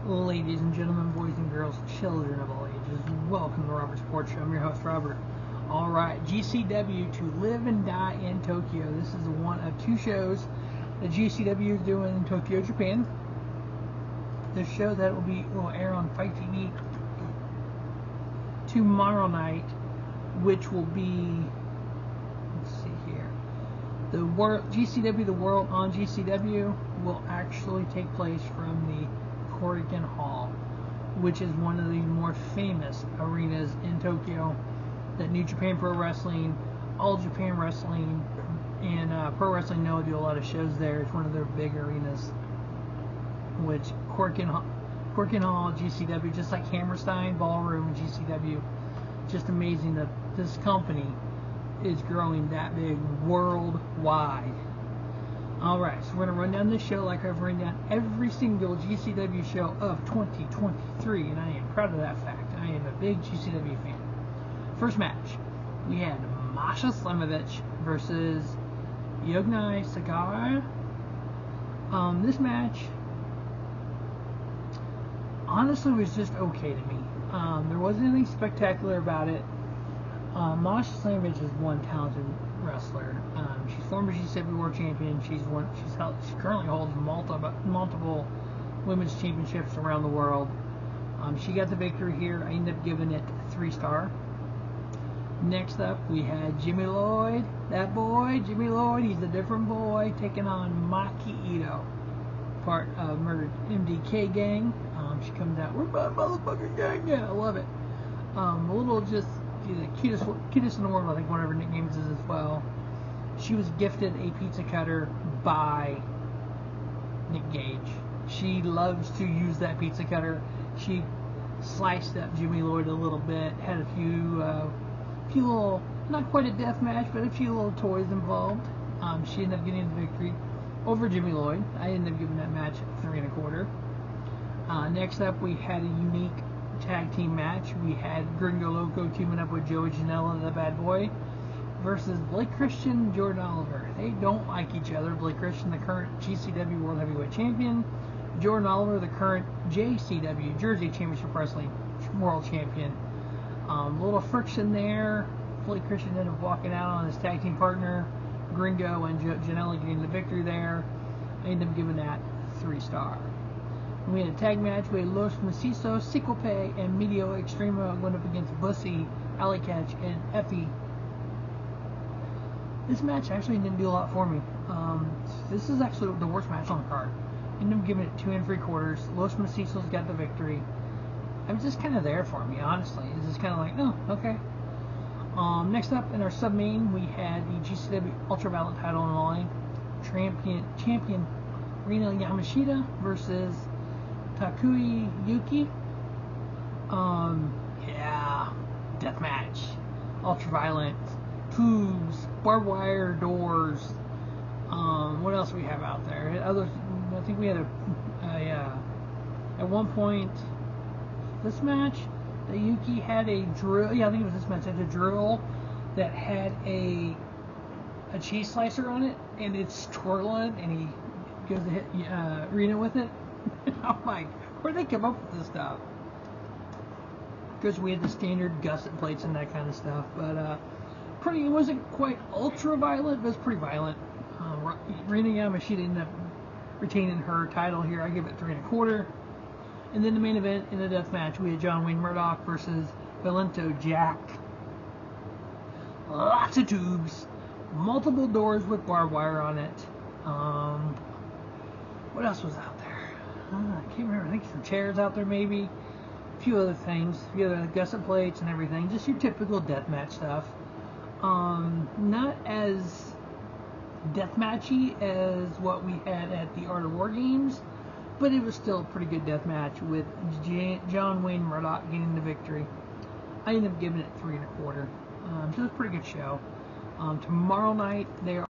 Ladies and gentlemen, boys and girls, children of all ages, welcome to Robert's Porch Show. I'm your host, Robert. Alright, GCW, To Live and Die in Tokyo. This is one of two shows that GCW is doing in Tokyo, Japan. The show that will air on Fight TV tomorrow night, which will be, let's see here, the GCW, the World on GCW will actually take place from the Korakuen Hall, which is one of the more famous arenas in Tokyo that New Japan Pro Wrestling, All Japan Wrestling, and Pro Wrestling Noah do a lot of shows there. It's one of their big arenas, which Korakuen Hall, GCW, just like Hammerstein Ballroom and GCW, just amazing that this company is growing that big worldwide. Alright, so we're going to run down this show like I've run down every single GCW show of 2023, and I am proud of that fact. I am a big GCW fan. First match, we had Masha Slamovich versus Unagi Sayaka. This match honestly was just okay to me. There wasn't anything spectacular about it. Masha Slamovich is one talented wrestler. She's former GCW World Champion. She currently holds multiple women's championships around the world. She got the victory here. I ended up giving it 3-star. Next up, we had Jimmy Lloyd. That boy, Jimmy Lloyd, he's a different boy, taking on Maki Itoh, part of Murdoch MDK gang. She comes out, we're my motherfucking gang. Yeah, I love it. A little just, she's the cutest in the world, I think one of her nicknames is as well. She was gifted a pizza cutter by Nick Gage. She loves to use that pizza cutter. She sliced up Jimmy Lloyd a little bit, had a few little, not quite a death match, but a few little toys involved. She ended up getting the victory over Jimmy Lloyd. I ended up giving that match 3 1/4. Next up, we had a unique tag team match. We had Gringo Loco teaming up with Joey Janela, the bad boy, versus Blake Christian and Jordan Oliver. They don't like each other. Blake Christian, the current GCW World Heavyweight Champion. Jordan Oliver, the current JCW, Jersey Championship Wrestling World Champion. A little friction there. Blake Christian ended up walking out on his tag team partner, Gringo, and Janela getting the victory there. I ended up giving that 3-star. We had a tag match. We had Los Macizos, Ciclope, and Miedo Extremo going up against BUSSY, Allie, Katch, and Effy. This match actually didn't do a lot for me. This is actually the worst match on the card. I ended up giving it 2 3/4. Los Macizos got the victory. It was just kind of there for me, honestly. It's just kind of like, oh, okay. Next up in our sub-main, we had the GCW Ultraviolent title on the line. Champion Rina Yamashita versus Takayuki. Yeah, death match. Ultraviolent, tubes, barbed wire doors. What else do we have out there? I think we had at one point this match, Yuki had a drill. Yeah, I think it was this match. Had a drill that had a cheese slicer on it, and it's twirling, and he goes to hit Rina with it. I'm like, where'd they come up with this stuff? Because we had the standard gusset plates and that kind of stuff, but it wasn't quite ultra violent, but it's pretty violent. Rina Yamashita ended up retaining her title here. I give it 3 1/4. And then the main event in the death match, we had John Wayne Murdoch versus Violento Jack. Lots of tubes, multiple doors with barbed wire on it. What else was out there? I can't remember. I think some chairs out there maybe. A few other things. A few other gusset plates and everything. Just your typical deathmatch stuff. Not as deathmatchy as what we had at the Art of War Games, but it was still a pretty good deathmatch with John Wayne Murdoch getting the victory. I ended up giving it 3 1/4. So it was a pretty good show. Tomorrow night, they are